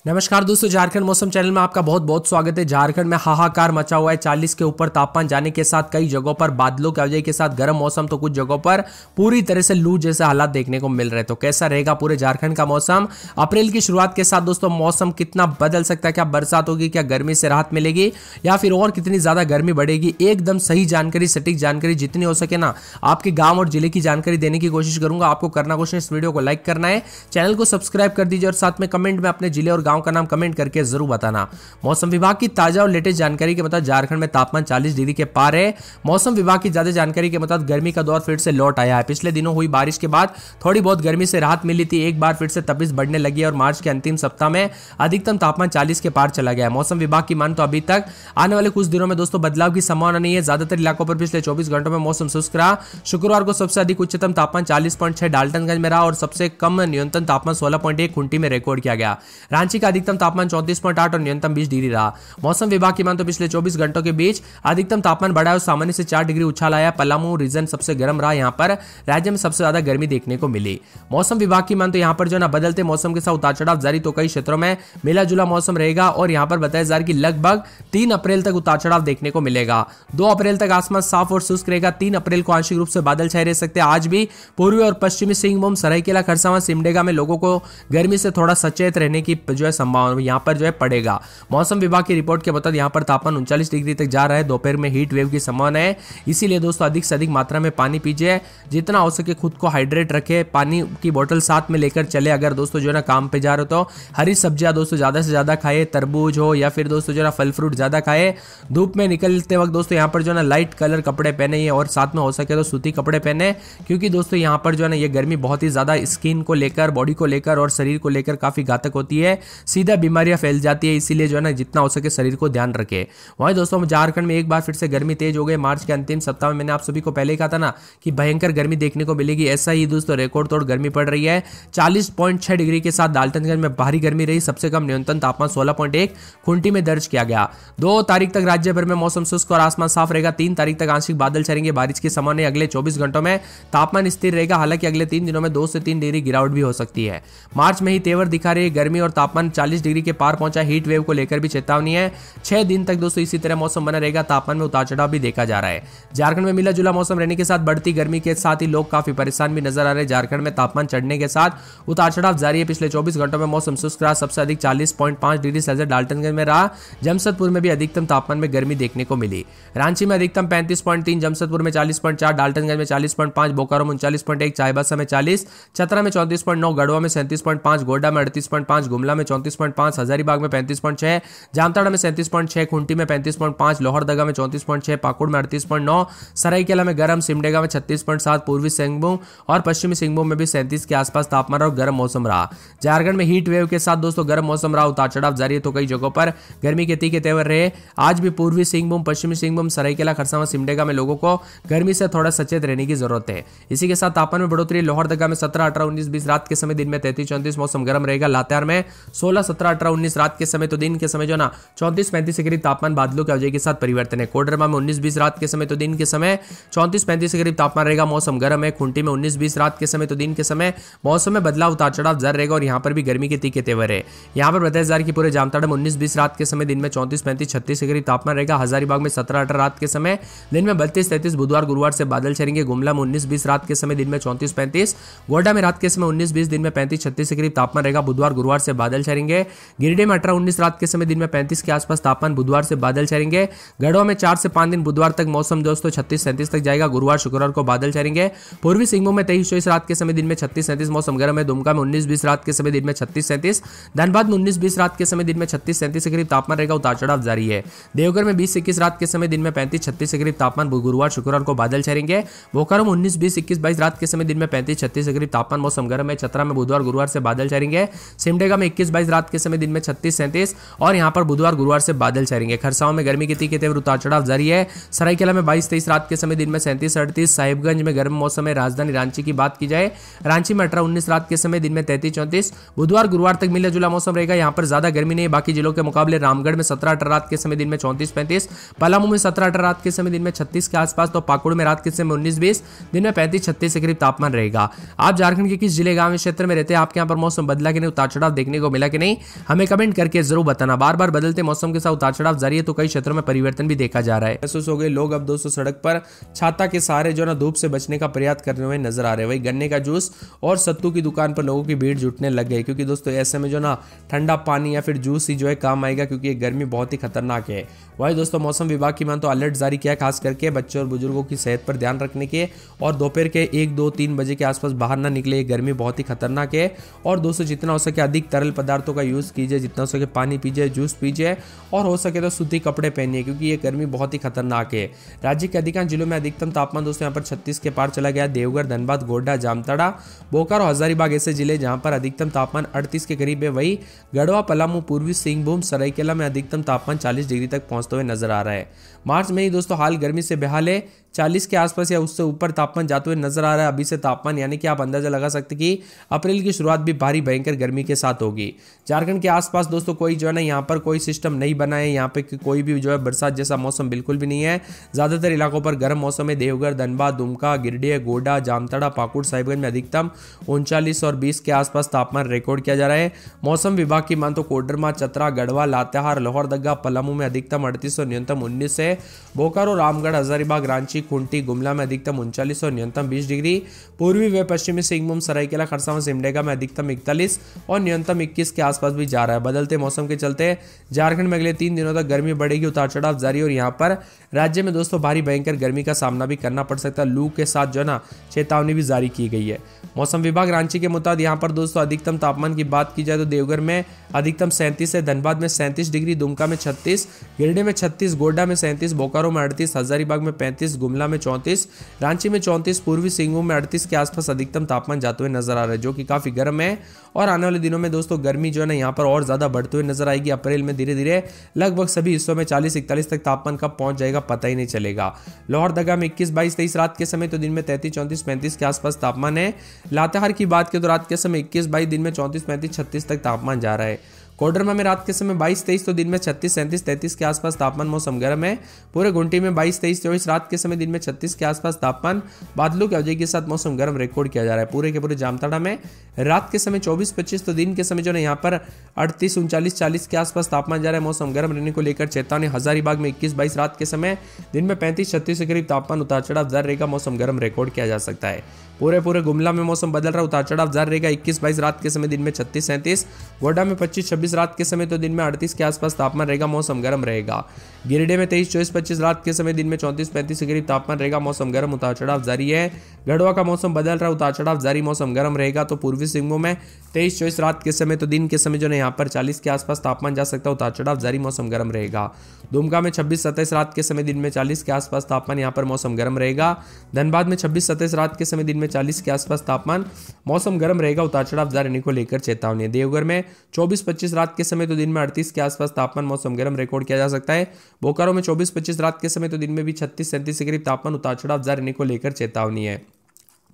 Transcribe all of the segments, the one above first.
नमस्कार दोस्तों, झारखंड मौसम चैनल में आपका बहुत बहुत स्वागत है। झारखंड में हाहाकार मचा हुआ है। 40 के ऊपर तापमान जाने के साथ कई जगहों पर बादलों की वजह के साथ गर्म मौसम, तो कुछ जगहों पर पूरी तरह से लू जैसे हालात देखने को मिल रहे हैं। तो कैसा रहेगा पूरे झारखंड का मौसम? अप्रैल की शुरुआत के साथ दोस्तों मौसम कितना बदल सकता है? क्या बरसात होगी? क्या गर्मी से राहत मिलेगी या फिर और कितनी ज्यादा गर्मी बढ़ेगी? एकदम सही जानकारी, सटीक जानकारी जितनी हो सके ना आपके गांव और जिले की जानकारी देने की कोशिश करूंगा। आपको करना कुछ नहीं, इस वीडियो को लाइक करना है, चैनल को सब्सक्राइब कर दीजिए और साथ में कमेंट में अपने जिले और गांव का नाम कमेंट करके जरूर बताना। मौसम विभाग की ताजा और लेटेस्ट जानकारी के मुताबिक झारखंड में तापमान 40 डिग्री के पार है। मौसम विभाग की ज्यादा जानकारी के मुताबिक गर्मी का दौर फिर से लौट आया है। पिछले दिनों हुई बारिश के बाद थोड़ी बहुत गर्मी से राहत मिली थी। एक बार फिर से तपिश बढ़ने लगी है और मार्च के अंतिम सप्ताह में अधिकतम तापमान 40 के पार चला गया है। मौसम विभाग की मान तो अभी तक आने वाले कुछ दिनों में दोस्तों बदलाव की संभावना नहीं है। ज्यादातर इलाकों पर पिछले 24 घंटों में मौसम शुष्क रहा। शुक्रवार को सबसे अधिक उच्चतम तापमान 40.6 डाल्टनगंज में रहा और सबसे कम न्यूनतम तापमान 16.1 खूंटी में रिकॉर्ड किया गया। रांची का अधिकतम तापमान 34.8 और न्यूनतम 20 डिग्री रहा। मौसम विभाग की मान तो पिछले 24 घंटों के बीच अधिकतम तापमान बढ़ा और सामान्य से 4 डिग्री उछाल आया। पलामू रीजन सबसे गर्म रहा। यहां पर राज्य में सबसे ज्यादा गर्मी देखने को मिली। मौसम विभाग की मान तो यहां पर जो ना बदलते मौसम के साथ उतार चढ़ाव जारी, तो कई क्षेत्रों में मिला जुला मौसम रहेगा और यहां पर बताया जा रहा है कि लगभग 3 अप्रैल तक उतार चढ़ाव देखने को मिलेगा। 2 अप्रैल तक आसमान साफ और शुष्क रहेगा। 3 अप्रैल को आंशिक रूप से बादल छाए रह सकते हैं। आज भी पूर्वी और पश्चिमी सिंहभूम, सरायकेला, खरसावां, सिमडेगा में लोगों को गर्मी से थोड़ा सचेत रहने की जो है संभावना यहां पर जो है पड़ेगा। मौसम विभाग की रिपोर्ट के मुताबिक यहां पर तापमान 39 डिग्री तक जा रहा है। दोपहर में हीट वेव की संभावना है, इसीलिए दोस्तों अधिक से अधिक मात्रा में पानी पीजिए। जितना हो सके खुद को हाइड्रेट रखे। पानी की बोतल साथ में लेकर चले। अगर दोस्तों जो है ना काम पे जा रहे हो तो हरी सब्जियां दोस्तों ज्यादा से ज्यादा खाए। तरबूज हो या फिर दोस्तों जो है फल फ्रूट ज्यादा खाए। धूप में निकलते वक्त दोस्तों यहाँ पर जो है ना लाइट कलर कपड़े पहने और साथ में हो सके तो सूती कपड़े पहने, क्योंकि दोस्तों यहाँ पर जो है ना ये गर्मी बहुत ही ज्यादा स्किन को लेकर, बॉडी को लेकर और शरीर को लेकर काफी घातक होती है। सीधा बीमारियां फैल जाती है, इसीलिए जो है ना जितना हो सके शरीर को ध्यान रखे। वहीं दोस्तों झारखंड में एक बार फिर से गर्मी तेज हो गई। मार्च के अंतिम सप्ताह में मैंने आप सभी को पहले ही कहा था ना कि भयंकर गर्मी देखने को मिलेगी। ऐसा ही दोस्तों रिकॉर्ड तोड़ गर्मी पड़ रही है। 40.6 डिग्री के साथ डाल्टनगंज में भारी गर्मी रही। सबसे कम न्यूनतम तापमान 16.1 खूंटी में दर्ज किया गया। 2 तारीख तक राज्य भर में मौसम शुष्क और आसमान साफ रहेगा। 3 तारीख तक आंशिक बादल छाएंगे। बारिश की संभावना है। अगले 24 घंटों में तापमान स्थिर रहेगा। हालांकि अगले 3 दिनों में 2 से 3 डिग्री गिरावट भी हो सकती है। मार्च में ही तेवर दिखा रही गर्मी और तापमान 40 डिग्री के पार पहुंचा। हीट वेव को लेकर भी चेतावनी है। 6 दिन तक दोस्तों इसी तरह मौसम बना रहेगा। तापमान में उतार चढ़ाव भी देखा जा रहा है। झारखंड में मिला जुला मौसम रहने के साथ बढ़ती गर्मी के साथ ही लोग काफी परेशान भी नजर आ रहे हैं। झारखंड में तापमान चढ़ने के साथ उतार चढ़ाव जारी है। पिछले 24 घंटों में मौसम शुष्क रहा। सबसे अधिक 40.5 डिग्री सेल्सियस डाल्टनगंज में रहा। जमशेदपुर में भी अधिकतम तापमान में गर्मी देखने को मिली। रांची में अधिकतम 35.3, जमशेदपुर में 40.4, डाल्टनगंज में 40.5, बोकारो में 39.1, चाईबासा में 40, चतरा में 34.9, गढ़वा में 37.5, गोड्डा में 38.5, गुमला में 34.5, हजारीबाग में 35.6, जामताड़ा में 37.6, खूंटी में 35.5, लोहरदगा में 34.6, पाकुड़ में 38.9, सरायकेला में गर्म, सिमडेगा में 36.7, पूर्वी सिंहभूम और पश्चिमी सिंहभूम में भी 37 के आसपास तापमान और गर्म मौसम रहा। झारखंड में हीट वेव के साथ दोस्तों गर्म मौसम रहा। उतार चढ़ाव जारी है, तो कई जगहों पर गर्मी के तीखे तेवर रहे। आज भी पूर्वी सिंहभूम, पश्चिमी सिंहभूम, सरायकेला, खरसावां, सिमडेगा में लोगों को गर्मी से थोड़ा सचेत रहने की जरूरत है। इसी के साथ तापमान में बढ़ोतरी। लोहरदगा में 17, 18, 19, 20 रात के समय, दिन में 33, 34 मौसम गर्म रहेगा। लातेहार में 16, 17, 18, 19 रात के समय, तो दिन के समय जो ना 34, 35 के करीब तापमान बादलों की वजह के साथ परिवर्तन है। कोडरमा में 19, 20 रात के समय, तो दिन के समय 34, 35 के करीब तापमान रहेगा। मौसम गर्म है। खूंटी में 19, 20 रात के समय, तो दिन के समय मौसम में बदलाव, उतार चढ़ाव जारी रहेगा और यहां पर भी गर्मी के तीखे तेवर है। यहां पर बताया जा रहा है कि पूरे जामताड़ा में 19, 20 रात के समय, दिन में 34, 35, 36 के करीब तापमान रहेगा। हजारीबाग में 17, 18 रात के समय, दिन में 32, 33, बुधवार गुरुवार से बादल छाएंगे। गुमला में 19, 20 रात के समय, दिन में 34, 35, गोड्डा में रात के समय 19, 20, दिन में 35, 36 के करीब तापमान रहेगा। बुधवार गुरुवार से बादल छाएंगे। गिरिडीह में 18, 19 रात के समय, दिन में 35 के आसपास तापमान, बुधवार से बादल छाएंगे। गढ़वा में 4 से 5 दिन बुधवार तक मौसम दोस्तों 36, 37 तक जाएगा। गुरुवार शुक्रवार को बादल छाएंगे। पूर्वी सिंहभूम में 23, 24 रात के समय, दिन में 36, 37 मौसम गर्म है। दुमका में 19, 20 रात के समय, दिन में 36, 37, धनबाद में 19, 20 रात के समय, दिन में 36, 37 के करीब तापमान रहेगा। उतार चढ़ाव जारी है। देवघर में 20, 21 रात के समय, दिन में 35, 36 के करीब तापमान, गुरुवार शुक्रवार को बादल छाएंगे। बोकारो में 19, 20, 21, 22 रात के समय, दिन में 35, 36 के करीब तापमान, मौसम गर्म है। चतरा में बुधवार गुरुवार से बादल छाएंगे। सिमडेगा में 21, 22 रात के समय, दिन में 36, 37 और यहां पर बुधवार गुरुवार से बादल छाएंगे। खरसावां में गर्मी के तीखे तेवर, उतार चढ़ाव जारी है। सरायकेला में 22, 23 रात के समय, दिन में 37, 38, साहिबगंज में गर्म मौसम है। राजधानी रांची की बात की जाए, रांची में 18, 19 रात के समय, दिन में 33, 34 बुधवार गुरुवार तक मिला जुला मौसम रहेगा। यहां पर ज्यादा गर्मी नहीं है बाकी जिलों के मुकाबले। रामगढ़ में 17, 18 रात के समय, दिन में 34, 35, पलामू में 17, 18 रात के समय, दिन में 36 के आसपास, तो पाकुड़ में रात के समय 19, 20, दिन में 35, 36 के करीब तापमान रहेगा। आप झारखंड के किस जिले, गांव, क्षेत्र में रहते हैं? आपके यहाँ पर मौसम बदला कि नहीं? उतार चढ़ाव देखने को मिला कि कि नहीं, हमें कमेंट करके जरूर बताना। बार बार बदलते मौसम के साथ उतार चढ़ाव जारी है, तो कई क्षेत्रों में परिवर्तन भी देखा जा रहा है। महसूस हो गए लोग अब दोस्तों सड़क पर छाता के सहारे जो ना धूप से बचने का प्रयास करने हुए नजर आ रहे हैं। वही गन्ने का जूस और सत्तू की दुकान पर लोगों की भीड़ जुटने लग गई, क्योंकि दोस्तों ऐसे में जो ना ठंडा पानी या फिर जूस ही जो है काम आएगा, क्योंकि ये गर्मी बहुत ही खतरनाक है। वही दोस्तों मौसम विभाग की मान तो अलर्ट जारी किया है, खास करके बच्चों और बुजुर्गों की सेहत पर ध्यान रखने के, और दोपहर के 1, 2, 3 बजे के आसपास बाहर ना निकले। गर्मी बहुत ही खतरनाक है। और दोस्तों जितना हो सके अधिक तरल पदार्थों का यूज कीजिए, जितना हो सके पानी पीजिए, जूस पीजिए, और हो सके तो सूती कपड़े पहनिए, क्योंकि ये गर्मी बहुत ही खतरनाक है। राज्य के अधिकांश जिलों में अधिकतम तापमान दोस्तों यहाँ पर 36 के पार चला गया। देवघर, धनबाद, गोड्डा, जामताड़ा, बोकारो, हजारीबाग ऐसे जिले जहां पर अधिकतम तापमान 38 के करीब है। वही गढ़वा, पलामू, पूर्वी सिंहभूम, सरायकेला में अधिकतम तापमान 40 डिग्री तक पहुंचते हुए नजर आ रहा है। मार्च में ही दोस्तों हाल गर्मी से बेहाल है, 40 के आसपास या उससे ऊपर तापमान जाते हुए नजर आ रहा है अभी से तापमान, यानी कि आप अंदाजा लगा सकते कि अप्रैल की शुरुआत भी भारी भयंकर गर्मी के साथ होगी। झारखंड के आसपास दोस्तों कोई जो है ना यहाँ पर कोई सिस्टम नहीं बना है, यहाँ पे कोई भी जो है बरसात जैसा मौसम बिल्कुल भी नहीं है। ज्यादातर इलाकों पर गर्म मौसम है। देवघर, धनबाद, दुमका, गिरिडीह, गोड्डा, जामताड़ा, पाकुड़, साहिबगंज में अधिकतम 39 और 20 के आसपास तापमान रिकॉर्ड किया जा रहा है। मौसम विभाग की मान तो कोडरमा, चतरा, गढ़वा, लातेहार, लोहरदगा, पलामू में अधिकतम 38 और न्यूनतम 19 है। बोकारो, रामगढ़, हजारीबाग, रांची, खूंटी, गुमला में अधिकतम 39 और न्यूनतम 20 डिग्री। पूर्वी व पश्चिमी सिंहभूम, सरायकेला, खरसावां, सिमडेगा में अधिकतम 41 और न्यूनतम 21 के आसपास भी जा रहा है। बदलते मौसम के चलते झारखंड में अगले 3 दिनों तक गर्मी बढ़ेगी, उतार चढ़ाव जारी। और यहाँ पर राज्य में दोस्तों भारी भयंकर गर्मी का सामना भी करना पड़ सकता है। लू के साथ जो है ना चेतावनी भी जारी की गई है। मौसम विभाग रांची के मुताबिक यहाँ पर दोस्तों अधिकतम तापमान की बात की जाए तो देवघर में अधिकतम 37 है, धनबाद में 37 डिग्री, दुमका में 36, गिरिडीह में 36, गोड्डा में 37, बोकारो में 38, हजारीबाग में 35, गुमला में 34, रांची में 34, पूर्वी सिंहभूम में 38 के आसपास अधिकतम तापमान जाते हुए नजर आ रहा है, जो कि काफी गर्म है। और आने वाले दिनों में दोस्तों गर्मी जो है ना यहाँ पर और ज्यादा बढ़ते हुए नजर आएगी। अप्रैल में धीरे धीरे लगभग सभी हिस्सों में 40-41 तक तापमान कब पहुंच जाएगा पता ही नहीं चलेगा। लोहरदगा में 21, 22, 23 रात के समय, तो दिन में 33, 34, 35 के आसपास तापमान है। लातेहार की बात की तो रात के समय 21, 22, दिन में 34, 35, 36 तक तापमान जा रहा है। कोडरमा में रात के समय 22, 23, तो दिन में 36, 37, 33 के आसपास तापमान, मौसम गर्म है। पूरे गुंटी में 22, 23, 24 रात के समय, दिन में 36 के आसपास तापमान, बादलों की वजह के साथ मौसम गर्म रिकॉर्ड किया जा रहा है। पूरे के पूरे जामताड़ा में रात के समय 24, 25, तो दिन के समय जो है यहाँ पर 38, 39, 40 के आसपास तापमान जा रहा है। मौसम गर्म रहने को लेकर चेतावनी। हजारीबाग में 21, 22 रात के समय, दिन में 35, 36 के करीब तापमान, उतार चढ़ाव जारी रहेगा, मौसम गर्म रिकॉर्ड किया जा सकता है। पूरे गुमला में मौसम बदल रहा है, उतार चढ़ाव जारी रहेगा। 21, 22 रात के समय, दिन में 36, 37, गोड्डा में 25, 26 रात के समय, तो दिन में 38 के आसपास तापमान रहेगा, मौसम गर्म रहेगा। गिरिडीह में 23, 24, 25 रात के समय, दिन में 34, 35 के करीब तापमान रहेगा, मौसम गर्म, उतार चढ़ाव जारी है। गढ़वा का मौसम बदल रहा है, उतार चढ़ाव जारी, मौसम गर्म रहेगा। तो पूर्वी सिंहभूम में 23, 24 रात के समय, तो दिन के समय जो है यहाँ पर 40 के आसपास तापमान जा सकता है, उतार चढ़ाव जारी, मौसम गर्म रहेगा। दुमका में 26, 27 रात के समय, दिन में 40 के आसपास तापमान, यहाँ पर मौसम गर्म रहेगा। धनबाद में 26, 27 रात के समय, दिन में 40 के आसपास तापमान, मौसम गर्म रहेगा, उतार चढ़ाव जारी रहने को लेकर चेतावनी है। देवघर में 24, 25 रात के समय, तो दिन में 38 के आसपास तापमान, मौसम गर्म रिकॉर्ड किया जा सकता है। बोकारो में 24, 25 रात के समय, तो दिन में भी 36, 37 के करीब तापमान, उतार चढ़ाव जारी रहने को लेकर चेतावनी है।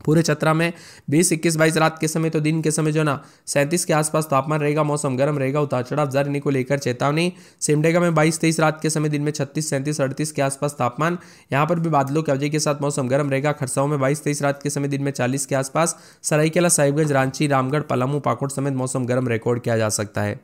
पूरे चतरा में 20, 21, 22 रात के समय, तो दिन के समय जो ना 37 के आसपास तापमान रहेगा, मौसम गर्म रहेगा, उतार चढ़ाव जारी रहने को लेकर चेतावनी। सिमडेगा में 22, 23 रात के समय, दिन में 36, 37, 38 के आसपास तापमान, यहाँ पर भी बादलों की वजह के साथ मौसम गर्म रहेगा। खरसावां में 22, 23 रात के समय, दिन में 40 के आसपास, सरायकेला, साहिबगंज, रांची, रामगढ़, पलामू, पाकुड़ समेत मौसम गर्म रिकॉर्ड किया जा सकता है।